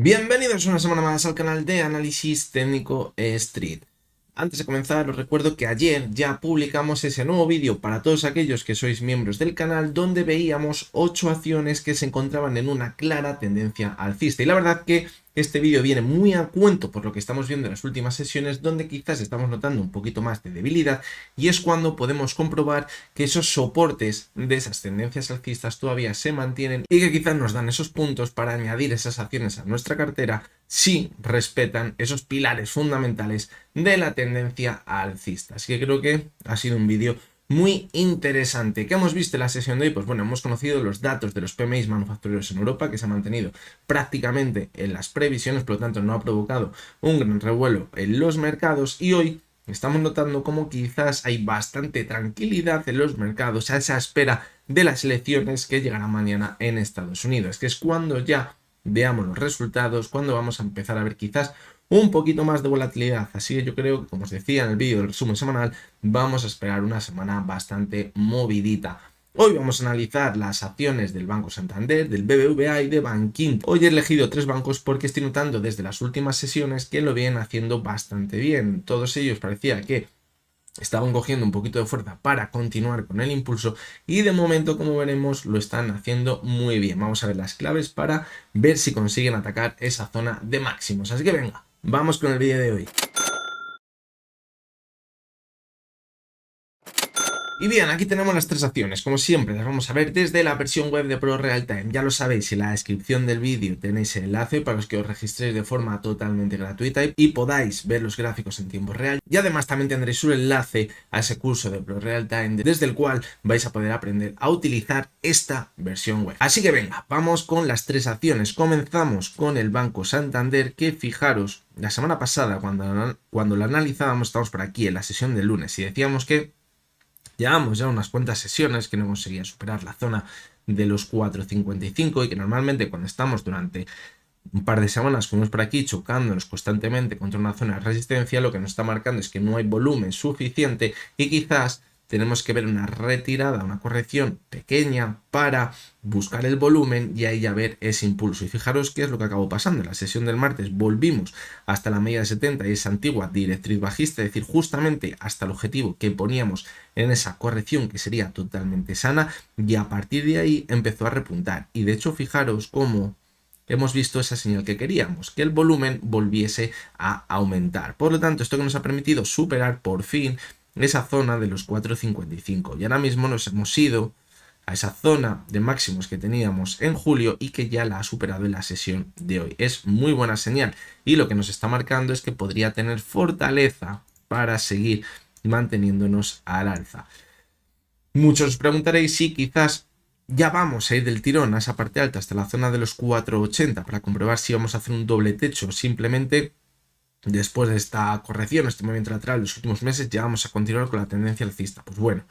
Bienvenidos una semana más al canal de Análisis Técnico Street. Antes de comenzar, os recuerdo que ayer ya publicamos ese nuevo vídeo para todos aquellos que sois miembros del canal, donde veíamos 8 acciones que se encontraban en una clara tendencia alcista. Y la verdad que este vídeo viene muy a cuento por lo que estamos viendo en las últimas sesiones, donde quizás estamos notando un poquito más de debilidad, y es cuando podemos comprobar que esos soportes de esas tendencias alcistas todavía se mantienen y que quizás nos dan esos puntos para añadir esas acciones a nuestra cartera si respetan esos pilares fundamentales de la tendencia alcista. Así que creo que ha sido un vídeo muy interesante. ¿Qué hemos visto en la sesión de hoy? Pues bueno, hemos conocido los datos de los PMIs manufactureros en Europa, que se han mantenido prácticamente en las previsiones, por lo tanto no ha provocado un gran revuelo en los mercados, y hoy estamos notando como quizás hay bastante tranquilidad en los mercados a esa espera de las elecciones que llegarán mañana en Estados Unidos, que es cuando ya veamos los resultados, cuando vamos a empezar a ver quizás un poquito más de volatilidad. Así que yo creo que, como os decía en el vídeo del resumen semanal, vamos a esperar una semana bastante movidita. Hoy vamos a analizar las acciones del Banco Santander, del BBVA y de Bankinter. Hoy he elegido 3 bancos porque estoy notando desde las últimas sesiones que lo vienen haciendo bastante bien. Todos ellos parecía que estaban cogiendo un poquito de fuerza para continuar con el impulso, y de momento, como veremos, lo están haciendo muy bien. Vamos a ver las claves para ver si consiguen atacar esa zona de máximos. Así que venga, vamos con el vídeo de hoy. Y bien, aquí tenemos las 3 acciones. Como siempre, las vamos a ver desde la versión web de Pro Real Time. Ya lo sabéis, en la descripción del vídeo tenéis el enlace para los que os registréis de forma totalmente gratuita y podáis ver los gráficos en tiempo real. Y además también tendréis un enlace a ese curso de Pro Real Time, desde el cual vais a poder aprender a utilizar esta versión web. Así que venga, vamos con las 3 acciones. Comenzamos con el Banco Santander, que fijaros, la semana pasada cuando lo analizábamos, estamos por aquí en la sesión del lunes y decíamos que llevamos ya unas cuantas sesiones que no conseguía superar la zona de los 4.55, y que normalmente cuando estamos durante un par de semanas como es por aquí chocándonos constantemente contra una zona de resistencia, lo que nos está marcando es que no hay volumen suficiente y quizás tenemos que ver una retirada, una corrección pequeña para buscar el volumen y ahí ya ver ese impulso. Y fijaros qué es lo que acabó pasando. En la sesión del martes volvimos hasta la media de 70 y esa antigua directriz bajista, es decir, justamente hasta el objetivo que poníamos en esa corrección, que sería totalmente sana, y a partir de ahí empezó a repuntar. Y de hecho, fijaros cómo hemos visto esa señal que queríamos, que el volumen volviese a aumentar. Por lo tanto, esto que nos ha permitido superar por fin esa zona de los 4.55. Y ahora mismo nos hemos ido a esa zona de máximos que teníamos en julio y que ya la ha superado en la sesión de hoy. Es muy buena señal, y lo que nos está marcando es que podría tener fortaleza para seguir manteniéndonos al alza. Muchos os preguntaréis si quizás ya vamos a ir del tirón a esa parte alta hasta la zona de los 4.80 para comprobar si vamos a hacer un doble techo. Simplemente después de esta corrección, este movimiento lateral de los últimos meses, ya vamos a continuar con la tendencia alcista. Pues bueno,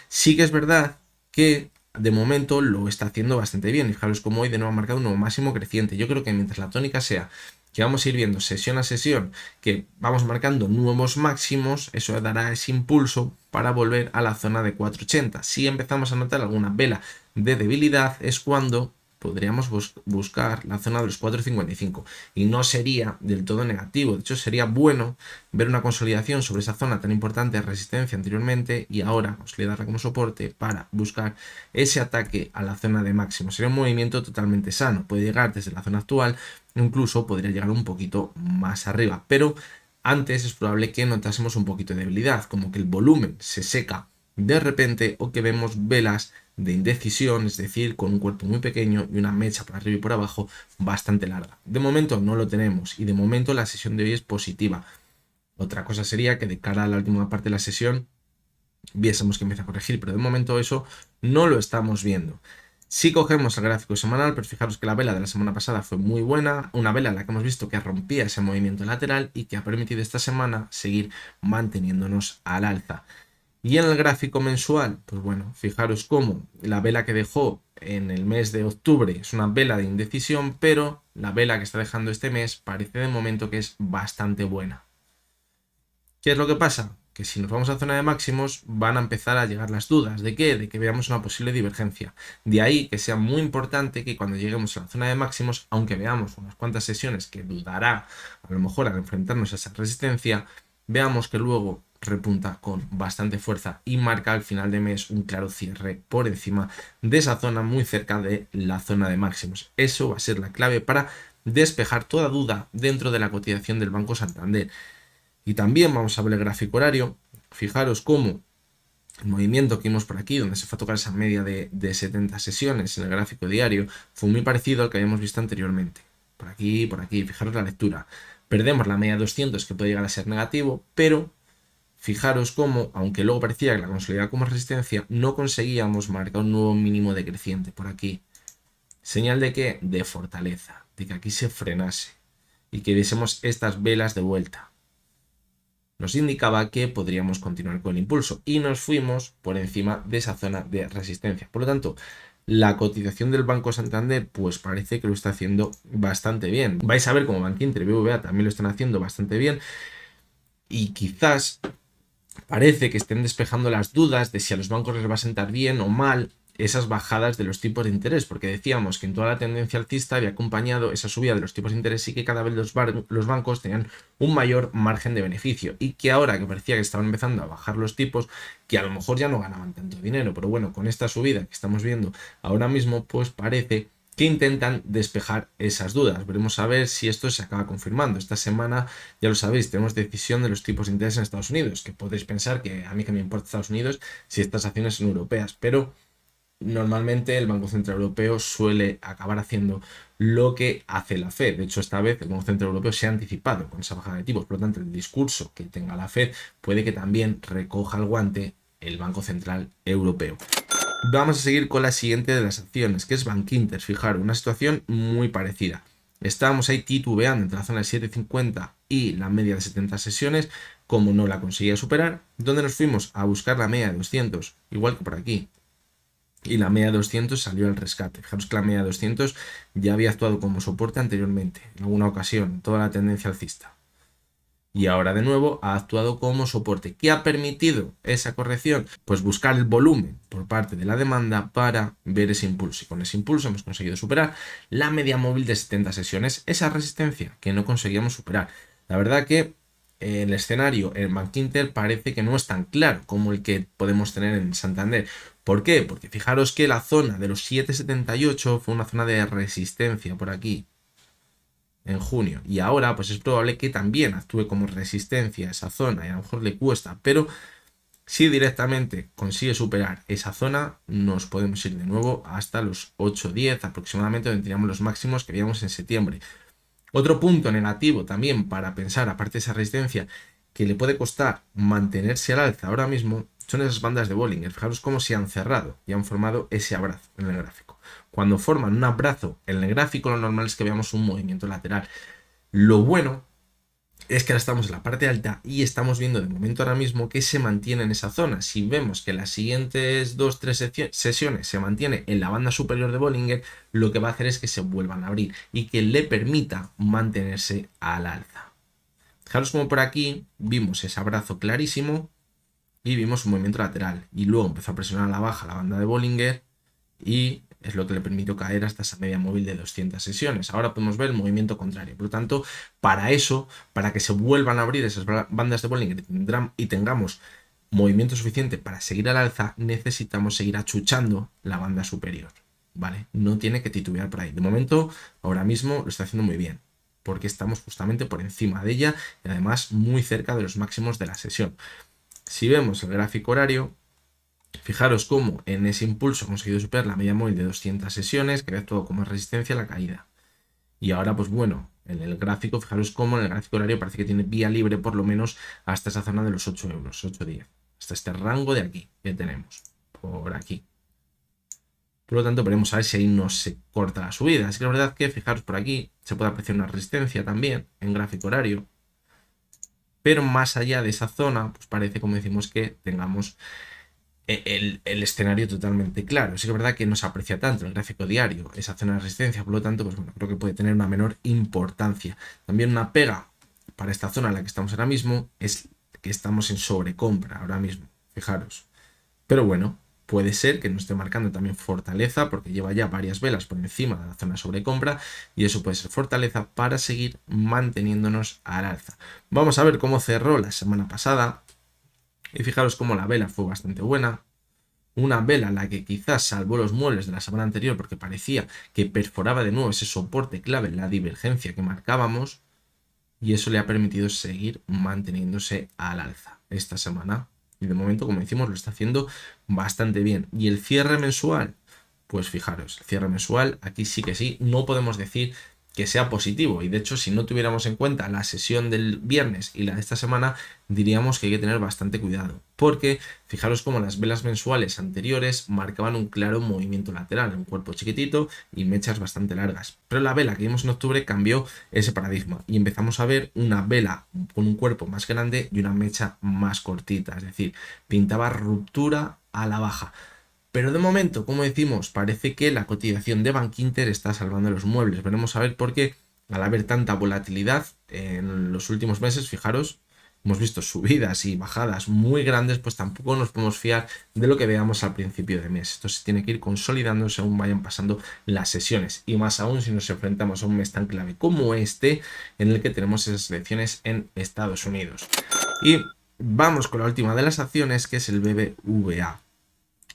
sí que es verdad que de momento lo está haciendo bastante bien. Fijaros cómo hoy de nuevo ha marcado un nuevo máximo creciente. Yo creo que mientras la tónica sea que vamos a ir viendo sesión a sesión, que vamos marcando nuevos máximos, eso dará ese impulso para volver a la zona de 4.80. Si empezamos a notar alguna vela de debilidad, es cuando podríamos buscar la zona de los 4.55, y no sería del todo negativo. De hecho, sería bueno ver una consolidación sobre esa zona tan importante de resistencia anteriormente y ahora consolidarla como soporte para buscar ese ataque a la zona de máximo. Sería un movimiento totalmente sano. Puede llegar desde la zona actual, incluso podría llegar un poquito más arriba, pero antes es probable que notásemos un poquito de debilidad, como que el volumen se seca de repente o que vemos velas de indecisión, es decir, con un cuerpo muy pequeño y una mecha por arriba y por abajo bastante larga. De momento no lo tenemos, y de momento la sesión de hoy es positiva. Otra cosa sería que de cara a la última parte de la sesión viésemos que empieza a corregir, pero de momento eso no lo estamos viendo. Si cogemos el gráfico semanal, pues fijaros que la vela de la semana pasada fue muy buena, una vela en la que hemos visto que rompía ese movimiento lateral y que ha permitido esta semana seguir manteniéndonos al alza. Y en el gráfico mensual, pues bueno, fijaros cómo la vela que dejó en el mes de octubre es una vela de indecisión, pero la vela que está dejando este mes parece de momento que es bastante buena. ¿Qué es lo que pasa? que si nos vamos a zona de máximos van a empezar a llegar las dudas. ¿De qué? De que veamos una posible divergencia. De ahí que sea muy importante que cuando lleguemos a la zona de máximos, aunque veamos unas cuantas sesiones que dudará a lo mejor al enfrentarnos a esa resistencia, veamos que luego repunta con bastante fuerza y marca al final de mes un claro cierre por encima de esa zona muy cerca de la zona de máximos. Eso va a ser la clave para despejar toda duda dentro de la cotización del Banco Santander. Y también vamos a ver el gráfico horario. Fijaros cómo el movimiento que vimos por aquí, donde se fue a tocar esa media de 70 sesiones en el gráfico diario, fue muy parecido al que habíamos visto anteriormente. Por aquí, fijaros la lectura. Perdemos la media 200, que puede llegar a ser negativo, pero fijaros cómo, aunque luego parecía que la consolidaba como resistencia, no conseguíamos marcar un nuevo mínimo decreciente por aquí. Señal de que de fortaleza, de que aquí se frenase y que viésemos estas velas de vuelta. Nos indicaba que podríamos continuar con el impulso y nos fuimos por encima de esa zona de resistencia. Por lo tanto, la cotización del Banco Santander pues parece que lo está haciendo bastante bien. Vais a ver como Bankinter y BBVA también lo están haciendo bastante bien y quizás parece que estén despejando las dudas de si a los bancos les va a sentar bien o mal esas bajadas de los tipos de interés, porque decíamos que en toda la tendencia alcista había acompañado esa subida de los tipos de interés y que cada vez los bancos tenían un mayor margen de beneficio y que ahora que parecía que estaban empezando a bajar los tipos, que a lo mejor ya no ganaban tanto dinero, pero bueno, con esta subida que estamos viendo ahora mismo, pues parece que intentan despejar esas dudas. Veremos a ver si esto se acaba confirmando. Esta semana, ya lo sabéis, tenemos decisión de los tipos de interés en Estados Unidos, que podéis pensar que a mí que me importa Estados Unidos si estas acciones son europeas, pero normalmente el Banco Central Europeo suele acabar haciendo lo que hace la Fed. De hecho, esta vez el Banco Central Europeo se ha anticipado con esa bajada de tipos. Por lo tanto, el discurso que tenga la Fed puede que también recoja el guante el Banco Central Europeo. Vamos a seguir con la siguiente de las acciones, que es Bankinter. Fijaros, una situación muy parecida. Estábamos ahí titubeando entre la zona de 7.50 y la media de 70 sesiones, como no la conseguía superar, donde nos fuimos a buscar la media de 200, igual que por aquí. Y la media de 200 salió al rescate. Fijaros que la media de 200 ya había actuado como soporte anteriormente, en alguna ocasión, en toda la tendencia alcista. Y ahora de nuevo ha actuado como soporte. ¿Qué ha permitido esa corrección? Pues buscar el volumen por parte de la demanda para ver ese impulso. Y con ese impulso hemos conseguido superar la media móvil de 70 sesiones, esa resistencia que no conseguíamos superar. La verdad que el escenario en Bankinter parece que no es tan claro como el que podemos tener en Santander. ¿Por qué? Porque fijaros que la zona de los 7,78 fue una zona de resistencia por aquí en junio, y ahora pues es probable que también actúe como resistencia a esa zona y a lo mejor le cuesta, pero si directamente consigue superar esa zona nos podemos ir de nuevo hasta los 8,10 aproximadamente, donde teníamos los máximos que veíamos en septiembre. Otro punto negativo también para pensar, aparte de esa resistencia, que le puede costar mantenerse al alza ahora mismo, son esas bandas de Bollinger. Fijaros cómo se han cerrado y han formado ese abrazo en el gráfico. Cuando forman un abrazo en el gráfico, lo normal es que veamos un movimiento lateral. Lo bueno es que ahora estamos en la parte alta y estamos viendo de momento ahora mismo que se mantiene en esa zona. Si vemos que las siguientes 2-3 sesiones se mantiene en la banda superior de Bollinger, lo que va a hacer es que se vuelvan a abrir y que le permita mantenerse al alza. Fijaros como por aquí vimos ese abrazo clarísimo y vimos un movimiento lateral y luego empezó a presionar a la baja la banda de Bollinger y es lo que le permitió caer hasta esa media móvil de 200 sesiones. Ahora podemos ver el movimiento contrario. Por lo tanto, para eso, para que se vuelvan a abrir esas bandas de Bollinger y tengamos movimiento suficiente para seguir al alza, necesitamos seguir achuchando la banda superior, ¿vale? No tiene que titubear por ahí. De momento, ahora mismo lo está haciendo muy bien, porque estamos justamente por encima de ella y además muy cerca de los máximos de la sesión. Si vemos el gráfico horario, fijaros cómo en ese impulso ha conseguido superar la media móvil de 200 sesiones, que había actuado como resistencia a la caída. Y ahora, pues bueno, en el gráfico, fijaros cómo en el gráfico horario parece que tiene vía libre por lo menos hasta esa zona de los 8 euros, 8,10. Hasta este rango de aquí que tenemos, por aquí. Por lo tanto, veremos a ver si ahí no se corta la subida. Así que la verdad es que, fijaros por aquí, se puede apreciar una resistencia también en gráfico horario. Pero más allá de esa zona, pues parece, como decimos, que tengamos el escenario totalmente claro. Sí que es verdad que no se aprecia tanto en el gráfico diario esa zona de resistencia, por lo tanto, pues bueno, creo que puede tener una menor importancia. También una pega para esta zona en la que estamos ahora mismo es que estamos en sobrecompra ahora mismo, fijaros. Pero bueno, puede ser que nos esté marcando también fortaleza porque lleva ya varias velas por encima de la zona de sobrecompra y eso puede ser fortaleza para seguir manteniéndonos al alza. Vamos a ver cómo cerró la semana pasada y fijaros cómo la vela fue bastante buena. Una vela en la que quizás salvó los muebles de la semana anterior porque parecía que perforaba de nuevo ese soporte clave en la divergencia que marcábamos y eso le ha permitido seguir manteniéndose al alza esta semana. Y de momento, como decimos, lo está haciendo bastante bien. Y el cierre mensual, pues fijaros, el cierre mensual, aquí sí que sí, no podemos decir que sea positivo. Y de hecho, si no tuviéramos en cuenta la sesión del viernes y la de esta semana, diríamos que hay que tener bastante cuidado. Porque fijaros como las velas mensuales anteriores marcaban un claro movimiento lateral, un cuerpo chiquitito y mechas bastante largas. Pero la vela que vimos en octubre cambió ese paradigma y empezamos a ver una vela con un cuerpo más grande y una mecha más cortita. Es decir, pintaba ruptura a la baja. Pero de momento, como decimos, parece que la cotización de Bankinter está salvando los muebles. Veremos a ver por qué, al haber tanta volatilidad en los últimos meses, fijaros, hemos visto subidas y bajadas muy grandes, pues tampoco nos podemos fiar de lo que veamos al principio de mes. Esto se tiene que ir consolidando según vayan pasando las sesiones. Y más aún si nos enfrentamos a un mes tan clave como este, en el que tenemos esas elecciones en Estados Unidos. Y vamos con la última de las acciones, que es el BBVA.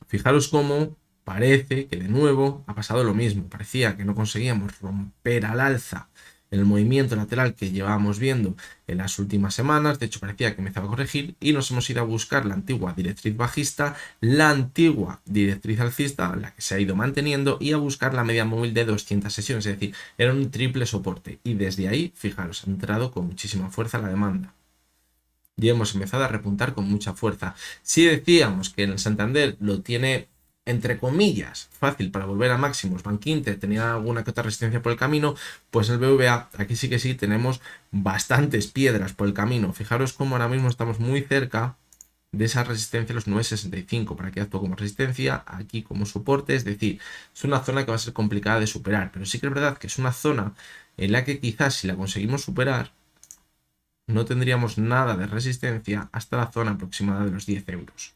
Fijaros cómo parece que de nuevo ha pasado lo mismo. Parecía que no conseguíamos romper al alza el movimiento lateral que llevábamos viendo en las últimas semanas. De hecho, parecía que empezaba a corregir y nos hemos ido a buscar la antigua directriz bajista, la antigua directriz alcista, la que se ha ido manteniendo, y a buscar la media móvil de 200 sesiones. Es decir, era un triple soporte. Y desde ahí, fijaros, ha entrado con muchísima fuerza la demanda. Y hemos empezado a repuntar con mucha fuerza. Si decíamos que en el Santander lo tiene, entre comillas, fácil para volver a máximos, Bankinter tenía alguna que otra resistencia por el camino, pues en el BBVA aquí sí que sí tenemos bastantes piedras por el camino. Fijaros cómo ahora mismo estamos muy cerca de esa resistencia, los 9,65. Por aquí actúa como resistencia, aquí como soporte, es decir, es una zona que va a ser complicada de superar, pero sí que es verdad que es una zona en la que quizás si la conseguimos superar, no tendríamos nada de resistencia hasta la zona aproximada de los 10 euros.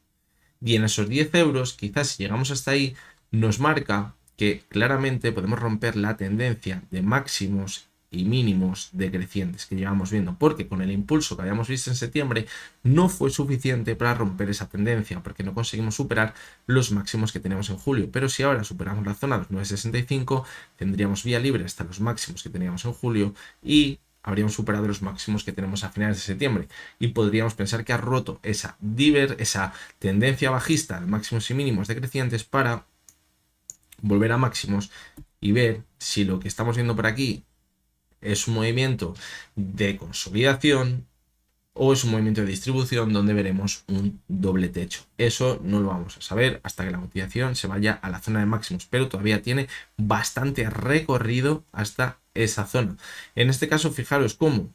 Y en esos 10 euros, quizás si llegamos hasta ahí, nos marca que claramente podemos romper la tendencia de máximos y mínimos decrecientes que llevamos viendo, porque con el impulso que habíamos visto en septiembre no fue suficiente para romper esa tendencia, porque no conseguimos superar los máximos que tenemos en julio. Pero si ahora superamos la zona de los 9,65, tendríamos vía libre hasta los máximos que teníamos en julio y habríamos superado los máximos que tenemos a finales de septiembre y podríamos pensar que ha roto esa tendencia bajista de máximos y mínimos decrecientes para volver a máximos y ver si lo que estamos viendo por aquí es un movimiento de consolidación o es un movimiento de distribución donde veremos un doble techo. Eso no lo vamos a saber hasta que la cotización se vaya a la zona de máximos, pero todavía tiene bastante recorrido hasta esa zona. En este caso, fijaros cómo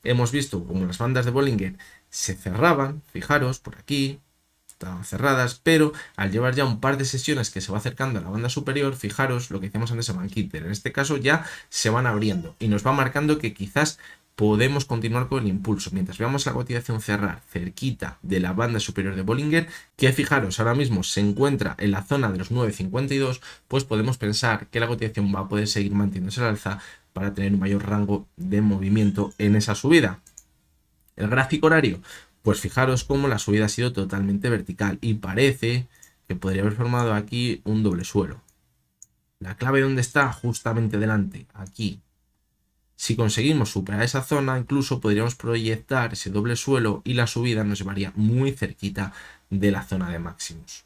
hemos visto como las bandas de Bollinger se cerraban, fijaros por aquí, estaban cerradas, pero al llevar ya un par de sesiones que se va acercando a la banda superior, fijaros lo que decíamos antes de Bankinter, en este caso ya se van abriendo y nos va marcando que quizás podemos continuar con el impulso. Mientras veamos la cotización cerrar cerquita de la banda superior de Bollinger, que fijaros ahora mismo se encuentra en la zona de los 9,52, pues podemos pensar que la cotización va a poder seguir manteniéndose al alza para tener un mayor rango de movimiento en esa subida. El gráfico horario, pues fijaros cómo la subida ha sido totalmente vertical y parece que podría haber formado aquí un doble suelo. La clave ¿dónde está? Justamente delante, aquí. Si conseguimos superar esa zona, incluso podríamos proyectar ese doble suelo y la subida nos llevaría muy cerquita de la zona de máximos.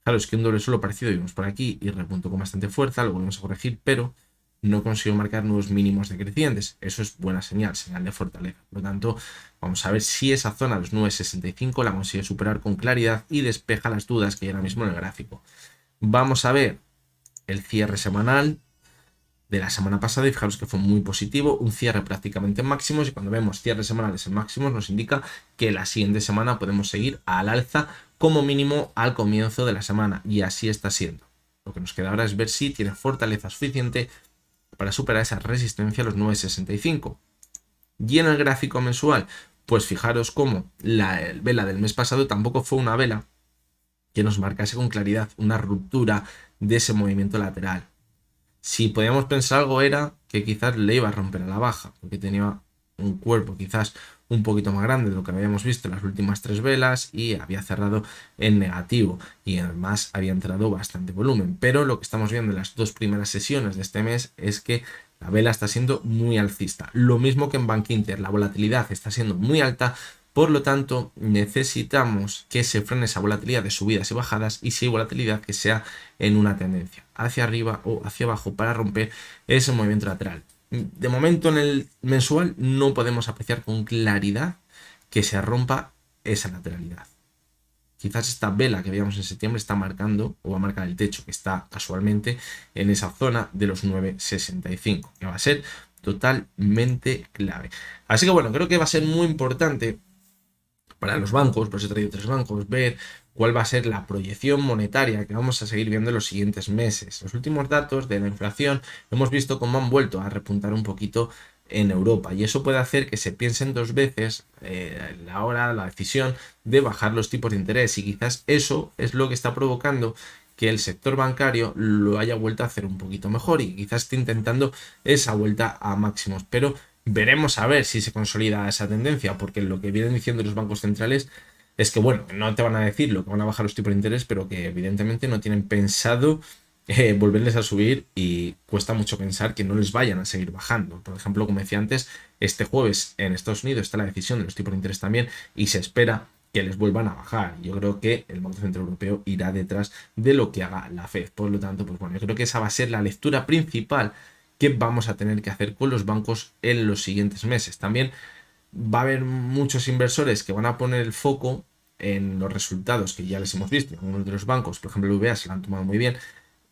Claro, es que un doble suelo parecido vimos por aquí y repuntó con bastante fuerza, lo volvemos a corregir, pero no consiguió marcar nuevos mínimos decrecientes. Eso es buena señal, señal de fortaleza. Por lo tanto, vamos a ver si esa zona de los 9,65 la consigue superar con claridad y despeja las dudas que hay ahora mismo en el gráfico. Vamos a ver el cierre semanal de la semana pasada y fijaros que fue muy positivo, un cierre prácticamente en máximos, y cuando vemos cierres semanales en máximos nos indica que la siguiente semana podemos seguir al alza como mínimo al comienzo de la semana, y así está siendo. Lo que nos queda ahora es ver si tiene fortaleza suficiente para superar esa resistencia a los 9,65. Y en el gráfico mensual, Pues fijaros cómo la vela del mes pasado tampoco fue una vela que nos marcase con claridad una ruptura de ese movimiento lateral. Si podíamos pensar algo era que quizás le iba a romper a la baja, porque tenía un cuerpo quizás un poquito más grande de lo que habíamos visto en las últimas 3 velas y había cerrado en negativo y además había entrado bastante volumen. Pero lo que estamos viendo en las 2 primeras sesiones de este mes es que la vela está siendo muy alcista. Lo mismo que en Bank Inter, la volatilidad está siendo muy alta. Por lo tanto, necesitamos que se frene esa volatilidad de subidas y bajadas y si hay volatilidad que sea en una tendencia hacia arriba o hacia abajo para romper ese movimiento lateral. De momento en el mensual no podemos apreciar con claridad que se rompa esa lateralidad. Quizás esta vela que veíamos en septiembre está marcando o va a marcar el techo que está casualmente en esa zona de los 9,65, que va a ser totalmente clave. Así que bueno, creo que va a ser muy importante para los bancos, por eso he traído 3 bancos, ver cuál va a ser la proyección monetaria que vamos a seguir viendo en los siguientes meses. Los últimos datos de la inflación hemos visto cómo han vuelto a repuntar un poquito en Europa y eso puede hacer que se piensen 2 veces la decisión de bajar los tipos de interés y quizás eso es lo que está provocando que el sector bancario lo haya vuelto a hacer un poquito mejor y quizás esté intentando esa vuelta a máximos, pero veremos a ver si se consolida esa tendencia, porque lo que vienen diciendo los bancos centrales es que, bueno, no te van a decir lo que van a bajar los tipos de interés, pero que evidentemente no tienen pensado volverles a subir y cuesta mucho pensar que no les vayan a seguir bajando. Por ejemplo, como decía antes, este jueves en Estados Unidos está la decisión de los tipos de interés también y se espera que les vuelvan a bajar. Yo creo que el Banco Central Europeo irá detrás de lo que haga la Fed. Por lo tanto, pues bueno, yo creo que esa va a ser la lectura principal que vamos a tener que hacer con los bancos en los siguientes meses. También va a haber muchos inversores que van a poner el foco en los resultados que ya les hemos visto. Algunos de los bancos, por ejemplo el UBA, se lo han tomado muy bien,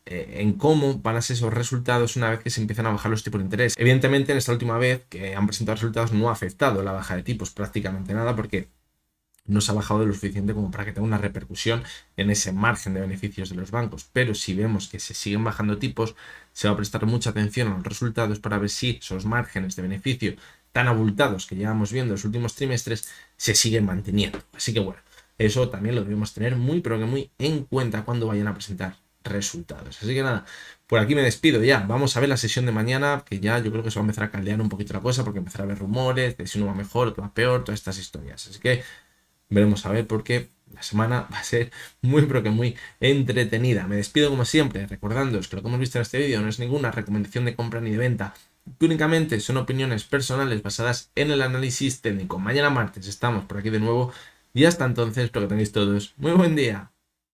en cómo van a ser esos resultados una vez que se empiezan a bajar los tipos de interés. Evidentemente, en esta última vez que han presentado resultados no ha afectado la baja de tipos prácticamente nada porque no se ha bajado de lo suficiente como para que tenga una repercusión en ese margen de beneficios de los bancos. Pero si vemos que se siguen bajando tipos, se va a prestar mucha atención a los resultados para ver si esos márgenes de beneficio tan abultados que llevamos viendo en los últimos trimestres se siguen manteniendo. Así que bueno, eso también lo debemos tener muy pero que muy en cuenta cuando vayan a presentar resultados. Así que nada, por aquí me despido ya. Vamos a ver la sesión de mañana, que ya yo creo que se va a empezar a caldear un poquito la cosa porque empezará a haber rumores de si uno va mejor, otro va peor, todas estas historias. Así que veremos a ver porque la semana va a ser muy pero que muy entretenida. Me despido como siempre recordándoos que lo que hemos visto en este vídeo no es ninguna recomendación de compra ni de venta, que únicamente son opiniones personales basadas en el análisis técnico. Mañana martes estamos por aquí de nuevo y hasta entonces espero que tengáis todos muy buen día.